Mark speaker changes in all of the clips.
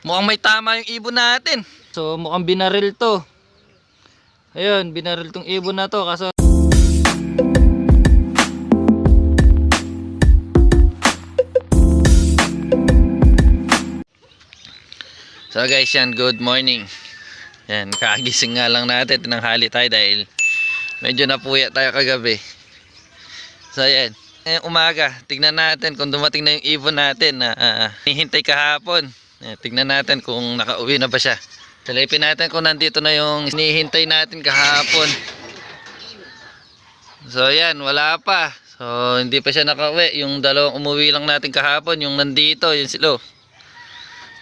Speaker 1: Mukhang may tama yung ibon natin. So mukhang binaril to. Ayun, binaril tong ibon na to. Kaso so guys, yan, good morning. Yan, kagising nga lang natin. Tinanghali tayo dahil medyo napuya tayo kagabi. So yan, umaga, tignan natin kung dumating na yung ibon natin na hihintay kahapon. Tignan natin kung nakauwi na ba siya. Silipin natin kung nandito na yung hinihintay natin kahapon. So yan, wala pa. So hindi pa siya nakauwi. Yung dalawang umuwi lang natin kahapon, yung nandito, yung silo.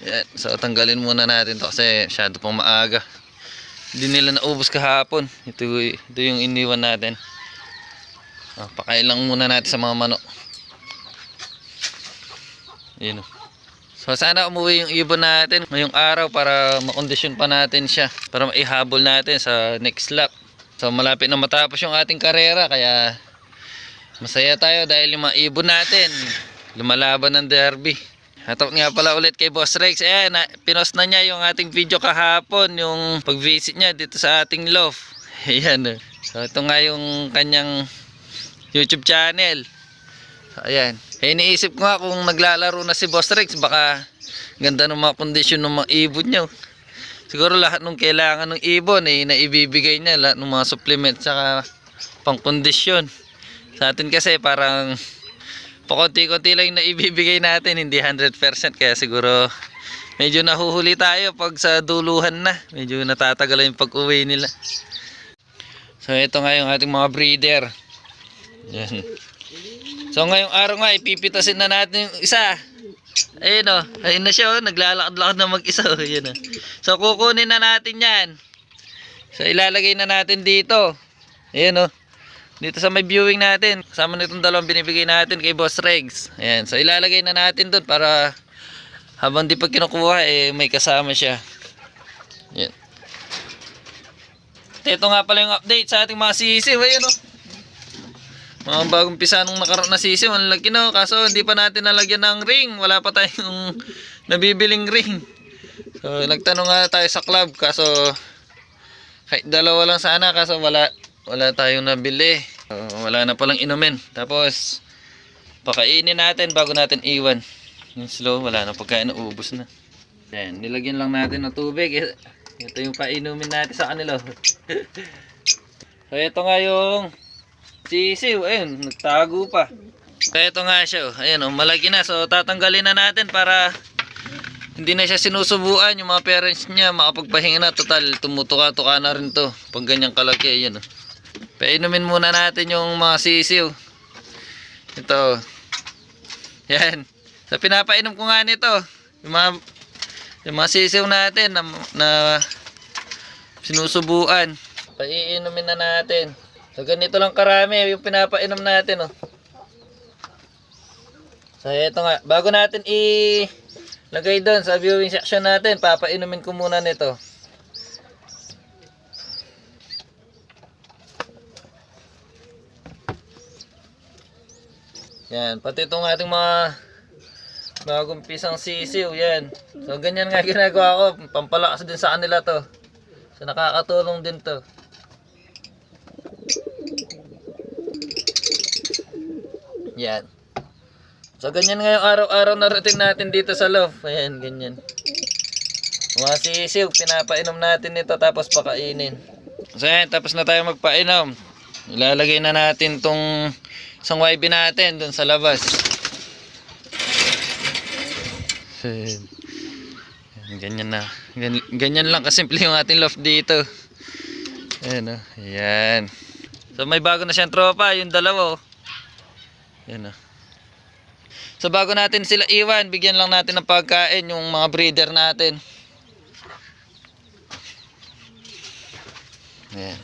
Speaker 1: Yan. So tanggalin muna natin to kasi masyado pang maaga. Hindi nila naubos kahapon. Ito yung iniwan natin. Pakain lang muna natin sa mga manok. Yun. So sana umuwi yung ibon natin ngayong araw para makondisyon pa natin siya, para maihabol natin sa next lap. So malapit na matapos yung ating karera, kaya masaya tayo dahil yung mga ibon natin lumalaban ng derby. Hatap nga pala ulit kay Boss Rex. Ayan, pinost na niya yung ating video kahapon, yung pag-visit niya dito sa ating loft. Ayan. So ito nga yung kanyang YouTube channel. So ayan. Iniisip ko nga kung naglalaro na si Boss Rex, baka ganda ng mga kondisyon ng mga ibon niya. Siguro lahat ng kailangan ng ibon naibibigay niya, lahat ng mga supplement saka pang kondisyon. Sa atin kasi parang pakunti-kunti lang na ibibigay natin, hindi 100%, kaya siguro medyo nahuhuli tayo pag sa duluhan na. Medyo natatagal yung pag-uwi nila. So ito nga yung ating mga breeder. Yan. So ngayong araw nga ipipitasin na natin yung isa. Ayun o, ayun na siya, naglalakad-lakad na mag-isa. Ayun o. So kukunin na natin yan. So ilalagay na natin dito. Ayun o, dito sa may viewing natin. Kasama nitong dalawang binibigay natin kay Boss Rex. Ayan, so ilalagay na natin doon para habang di pa kinukuha may kasama siya. Ayan. Ito nga pala yung update sa ating mga sisiw. Ayun o, mga bagong pisa nung nakaroon na sisiw. Ang laki no, kaso hindi pa natin nalagyan ng ring. Wala pa tayong nabibiling ring. So nagtanong nga tayo sa club, kaso kahit dalawa lang sana, kaso wala tayong nabili. So, wala na palang inumin. Tapos pakainin natin bago natin iwan. Yung slow, wala na pagkain, naubos na. Ayan, nilagyan lang natin ng tubig. Ito yung painumin natin sa kanila. So ito nga yung sisiw. Ayun, nagtago pa. So ito nga siya. Ayun, malaki na. So tatanggalin na natin para hindi na siya sinusubuan. Yung mga parents niya makapagpahinga na. Total, tumutuka-tuka na rin to pag ganyang kalaki. Ayun. Painumin muna natin yung mga sisiw. Ito. Yan. So pinapainom ko nga nito. Yung mga sisiw natin na sinusubuan. Paiinumin na natin. So ganito lang karami yung pinapainom natin. So ito nga. Bago natin ilagay doon sa viewing section natin, papainumin ko muna nito. Yan, pati itong ating mga bagong pisang sisiw, yan. So ganyan nga ginagawa ko, pampalakas din sa kanila to. So nakakatulong din to. Yan. So ganyan nga yung araw-araw na routine natin dito sa loft. Ayan, ganyan. Mga sisiw, pinapainom natin ito tapos pakainin. So yan, tapos na tayo magpainom. Ilalagay na natin tong isang YB natin dun sa labas. Ganyan na. Ganyan lang kasimple yung ating loft dito. Ayan o. Ayan. So may bago na siyang tropa, yung dalawa o. Ayan o. So bago natin sila iwan, bigyan lang natin ng pagkain yung mga breeder natin. Ayan.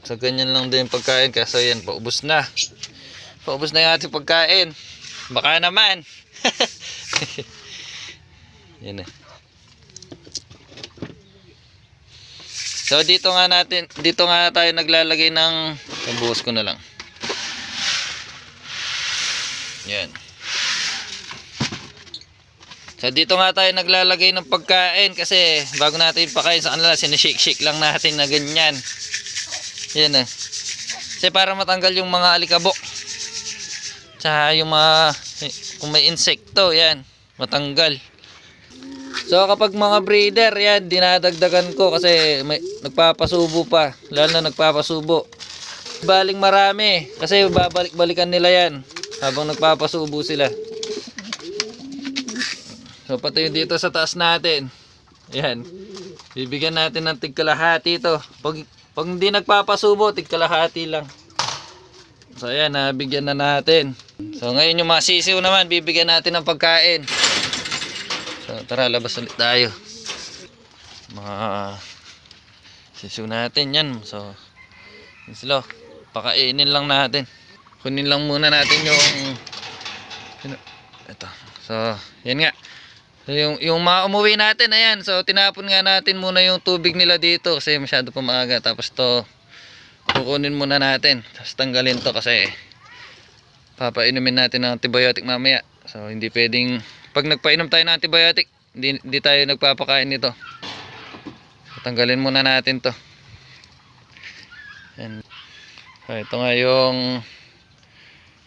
Speaker 1: So ganyan lang din yung pagkain kasi yan, paubos na. Paubos na yung ating pagkain. Baka naman. Yan na. So dito nga tayo naglalagay ng, buhos ko na lang. Yan. So So dito nga tayo naglalagay ng pagkain kasi bago natin pakain sa kanila, sinishake-shake lang natin na ganyan. Yan eh. Kasi para matanggal yung mga alikabok. Tsaka yung mga, kung may insekto, yan, matanggal. So kapag mga breeder, yan, dinadagdagan ko kasi may, nagpapasubo pa. Lalo na nagpapasubo. Baling marami kasi babalik-balikan nila yan habang nagpapasubo sila. So pati dito sa taas natin, yan, bibigyan natin ng tigkalahati ito. Pag hindi nagpapasubo, tigkalahati lang. So ayan, nabigyan na natin. So ngayon yung mga sisiw naman, bibigyan natin ng pagkain. So tara, labas ulit tayo. Mga sisiw natin yan. So sila, pakainin lang natin. Kunin lang muna natin yung ito. So yan nga. So, yung mga umuwi natin, ayan. So tinapon nga natin muna yung tubig nila dito kasi masyado pa maaga. Tapos to kukunin muna natin. Tapos tanggalin to kasi papainumin natin ng antibiotic mamaya. So hindi pwedeng, pag nagpainom tayo ng antibiotic, hindi tayo nagpapakain nito. So, tanggalin muna natin to. Ayan. So ito nga yung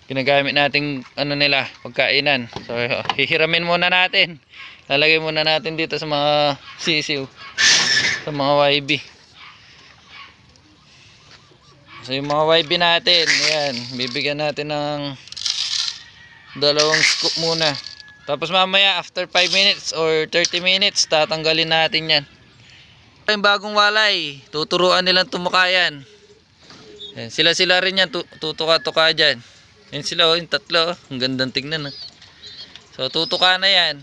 Speaker 1: ginagamit nating ano nila, pagkainan. So hihiramin muna natin. Lalagay muna natin dito sa mga sisiw, sa mga YB. So yung mga YB natin, ayan, bibigyan natin ng 2 scoop muna. Tapos mamaya after 5 minutes or 30 minutes, tatanggalin natin yan. Yung bagong walay, tuturuan nilang tumukayan. Ayan, sila rin yan, tutuka-tuka dyan. Yan sila, yung tatlo, ang gandang tignan. So tutuka na yan.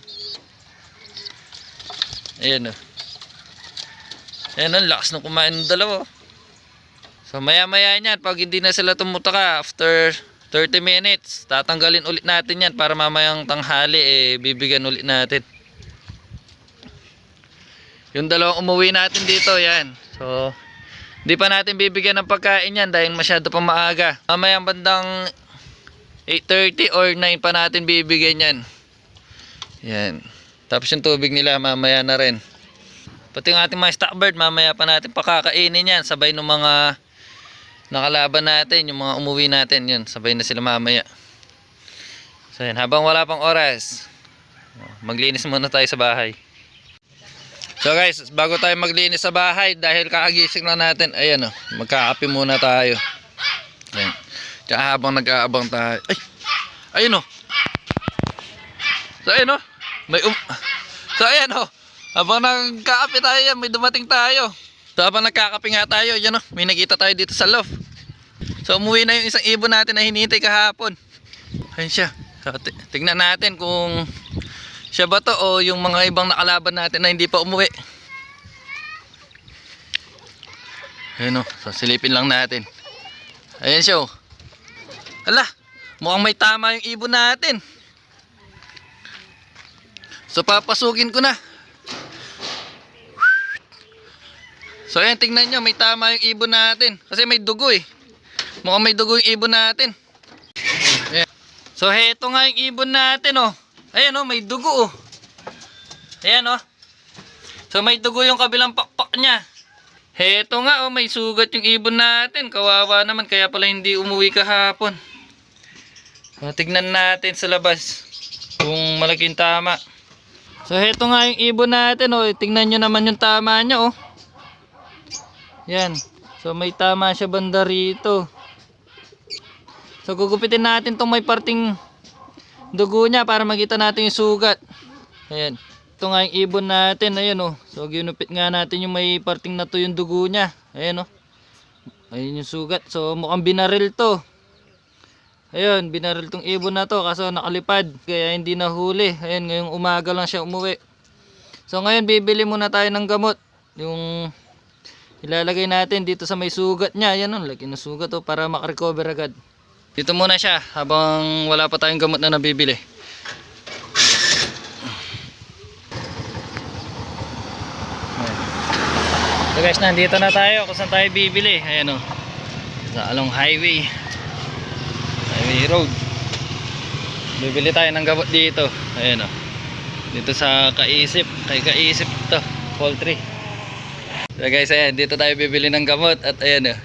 Speaker 1: Ayan o. Ayan o, lakas na kumain ng dalawa. So maya maya yan, pag hindi na sila tumutuka, after 30 minutes, tatanggalin ulit natin yan para mamayang tanghali, bibigyan ulit natin. Yung dalawang umuwi natin dito, yan. So hindi pa natin bibigyan ng pagkain yan dahil masyado pa maaga. Mamayang bandang 8:30 or 9 pa natin bibigyan yan. Yan. Tapos yung tubig nila mamaya na rin. Pati yung ating mga stockbird, mamaya pa natin pakakainin yan. Sabay ng mga nakalaban natin, yung mga umuwi natin, yun, sabay na sila mamaya. So yan, habang wala pang oras, maglinis muna tayo sa bahay. So guys, bago tayo maglinis sa bahay, dahil kakagising lang natin, ayan o, magkakape muna tayo. Ayan. Tsaka habang nag-aabang tayo, ay, ayun o. So ayun o, so ayan o, habang nagkakape tayo yan, may dumating tayo. So habang nagkakape nga tayo, yan o, may nakita tayo dito sa loft. So umuwi na yung isang ibon natin na hinihintay kahapon. Ayun siya. So tignan natin kung siya ba to o yung mga ibang nakalaban natin na hindi pa umuwi. Ayun o, so silipin lang natin. Ayan siya o. Hala, mukhang may tama yung ibon natin. So papasukin ko na. So ayan, tingnan nyo, may tama yung ibon natin. Kasi may dugo eh. Mukhang may dugo yung ibon natin. Ayan. So heto nga yung ibon natin oh. Ayan oh, may dugo oh. Ayan oh. So may dugo yung kabilang pakpak niya. Heto nga oh, may sugat yung ibon natin. Kawawa naman, kaya pala hindi umuwi kahapon. So tignan natin sa labas kung malaking tama. So heto nga yung ibon natin oh. Tingnan nyo naman yung tama niya oh. Yan. So may tama siya banda rito. So gugupitin natin tong may parting dugo niya para makita natin yung sugat. Ayan. Ito nga yung ibon natin. Ayan oh. So ginupit nga natin yung may parting na to yung dugo niya. Ayan oh. Ayun yung sugat. So mukhang binaril to. Ayun, binaril tong ibon na to kaso nakalipad. Kaya hindi nahuli. Ayan, ngayong umaga lang siya umuwi. So ngayon bibili muna tayo ng gamot. Yung ilalagay natin dito sa may sugat niya. Ayan oh, lagi na sugat oh, para makarecover agad. Dito muna siya habang wala pa tayong gamot na nabibili. So guys, nandito na tayo kung saan tayo bibili. Ayan oh, sa along highway road. Bibili tayo ng gamot dito. Ayan oh, Dito sa Kaisip, kay Kaisip to, poultry. So guys, ayan, dito tayo bibili ng gamot at ayan oh.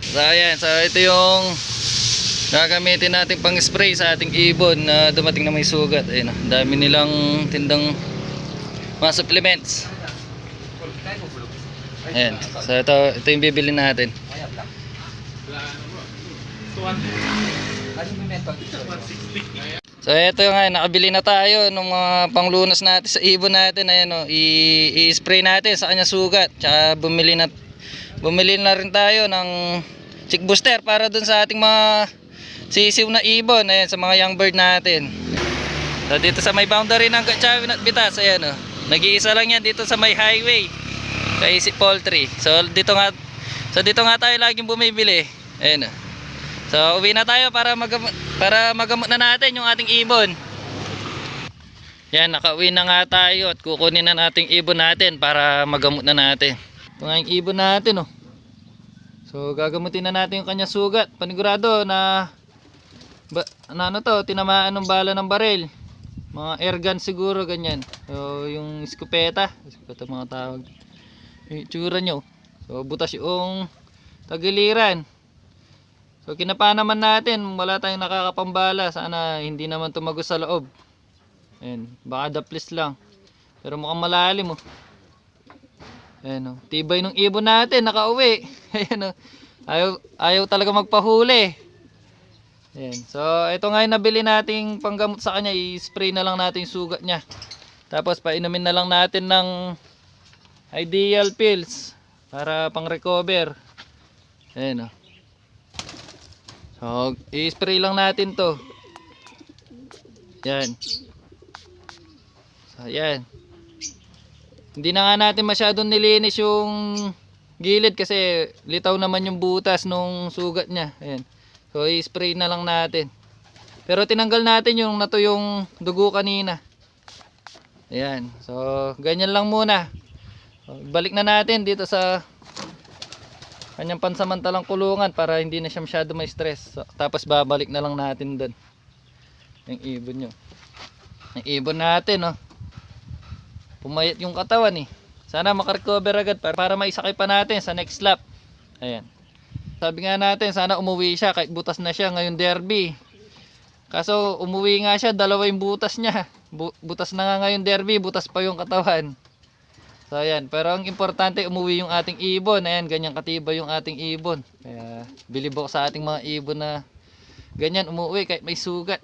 Speaker 1: So ayan, so ito yung gagamitin natin pang spray sa ating ibon na dumating na may sugat. Ayan oh, dami nilang tindang mga supplements. Ayan, so ito yung bibili natin. So ito nga, nakabili na tayo ng mga panglunas natin sa ibon natin. Ayan o, i-spray natin sa kanya sugat. Tsaka bumili na rin tayo ng chick booster para dun sa ating mga sisiw na ibon. Ayan, sa mga young bird natin. So dito sa may boundary ng Gatchawin at Bitas, ayan o, nag-iisa lang yan dito sa may highway Kaisip Poultry. So dito nga tayo laging bumibili. Ayan o. So uwi na tayo para magamot na natin yung ating ibon. Yan, nakauwi na nga tayo at kukunin na natin ibon natin para magamot na natin. Ito nga yung ibon natin oh. So gagamutin na natin yung kanya sugat. Panigurado na ano to, tinamaan ng bala ng baril. Mga airgun siguro, ganyan. So yung iskopeta mga tawag. Yung itsura nyo. So butas yung tagiliran. So kinapa naman natin, wala tayong nakakapambala. Sana hindi naman tumagos sa loob. Ayan, baka daplis lang. Pero mukhang malalim oh. Ayan oh, tibay ng ibon natin, nakauwi. Ayan oh, ayaw talaga magpahuli. Ayan, so ito nga yung nabili nating panggamot sa kanya. I-spray na lang natin yung sugat niya. Tapos painumin na lang natin ng ideal pills para pang recover. Ayan oh. So, i-spray lang natin to. Yan. So, yan. Hindi na nga natin masyadong nilinis yung gilid kasi litaw naman yung butas nung sugat niya. Ayan. So, i-spray na lang natin. Pero tinanggal natin yung nato yung dugo kanina. Ayan. So, ganyan lang muna. So, balik na natin dito sa kanyang pansamantalang kulungan para hindi na siya masyado may stress. So, tapos babalik na lang natin doon yung ibon nyo. Yung ibon natin oh, pumayat yung katawan eh. Sana makarecover agad para maisakay pa natin sa next lap. Ayan. Sabi nga natin sana umuwi siya kahit butas na siya ngayong derby. Kaso umuwi nga siya, dalawa yung butas niya. Butas na nga ngayong derby, butas pa yung katawan. So ayan, pero ang importante umuwi yung ating ibon. Ayan, ganyan katibay yung ating ibon. Kaya bilib ako sa ating mga ibon na ganyan umuwi kahit may sugat.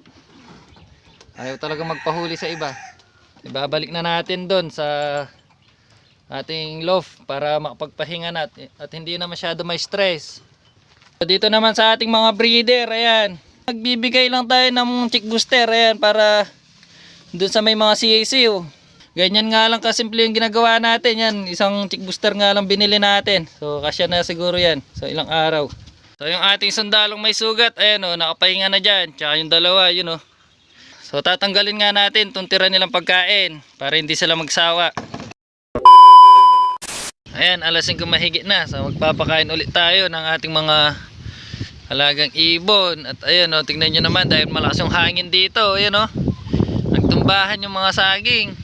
Speaker 1: Ayaw talaga magpahuli sa iba. Ibabalik na natin doon sa ating loft para makapagpahinga natin at hindi na masyado may stress. So, dito naman sa ating mga breeder, ayan, nagbibigay lang tayo ng chick booster, ayan, para doon sa may mga sisiw. Ganyan nga lang kasimple yung ginagawa natin. Yan, isang chick booster nga lang binili natin. So kasya na siguro yan sa ilang araw. So yung ating sandalong may sugat, ayan o, nakapahinga na dyan. Tsaka yung dalawa, yun o. So tatanggalin nga natin itong tira nilang pagkain para hindi sila magsawa. Ayan, alas 5 mahigit na. So magpapakain ulit tayo ng ating mga alagang ibon. At ayan o, tingnan nyo naman dahil malakas yung hangin dito. Ayan o, nagtumbahan yung mga saging.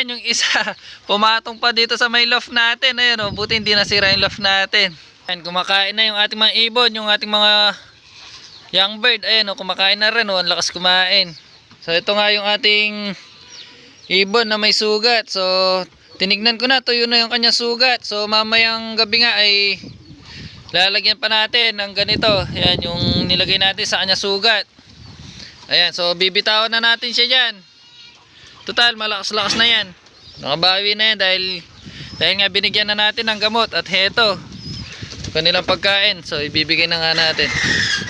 Speaker 1: Yung isa pumatong pa dito sa may loft natin. Ayan o, buti hindi nasira yung loft natin. Ayan, kumakain na yung ating mga ibon, yung ating mga young bird. Ayan o, kumakain na rin o, ang lakas kumain. So ito nga yung ating ibon na may sugat. So tinignan ko na, tuyo na yung kanya sugat. So mamayang gabi nga ay lalagyan pa natin ng ganito. Ayan yung nilagay natin sa kanya sugat. Ayan, so bibitawan na natin siya dyan. Total, malakas-lakas na yan. Nakabawi na yan dahil nga binigyan na natin ng gamot. At heto, kanilang pagkain. So ibibigay na nga natin.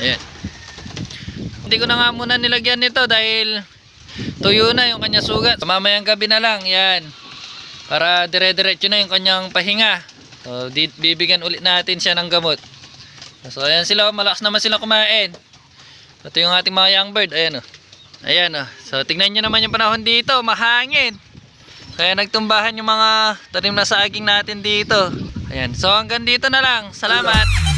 Speaker 1: Ayan. Hindi ko na nga muna nilagyan nito dahil tuyo na yung kanya sugat. Mamayang gabi na lang, yan. Para dire-diretso na yung kanyang pahinga. So bibigyan ulit natin siya ng gamot. So ayan sila, malakas naman sila kumain. Ito yung ating mga young bird. Ayan o. Ayan o. So tingnan nyo naman yung panahon dito, mahangin. Kaya nagtumbahan yung mga tanim na saging natin dito. Ayan. So hanggang dito na lang. Salamat.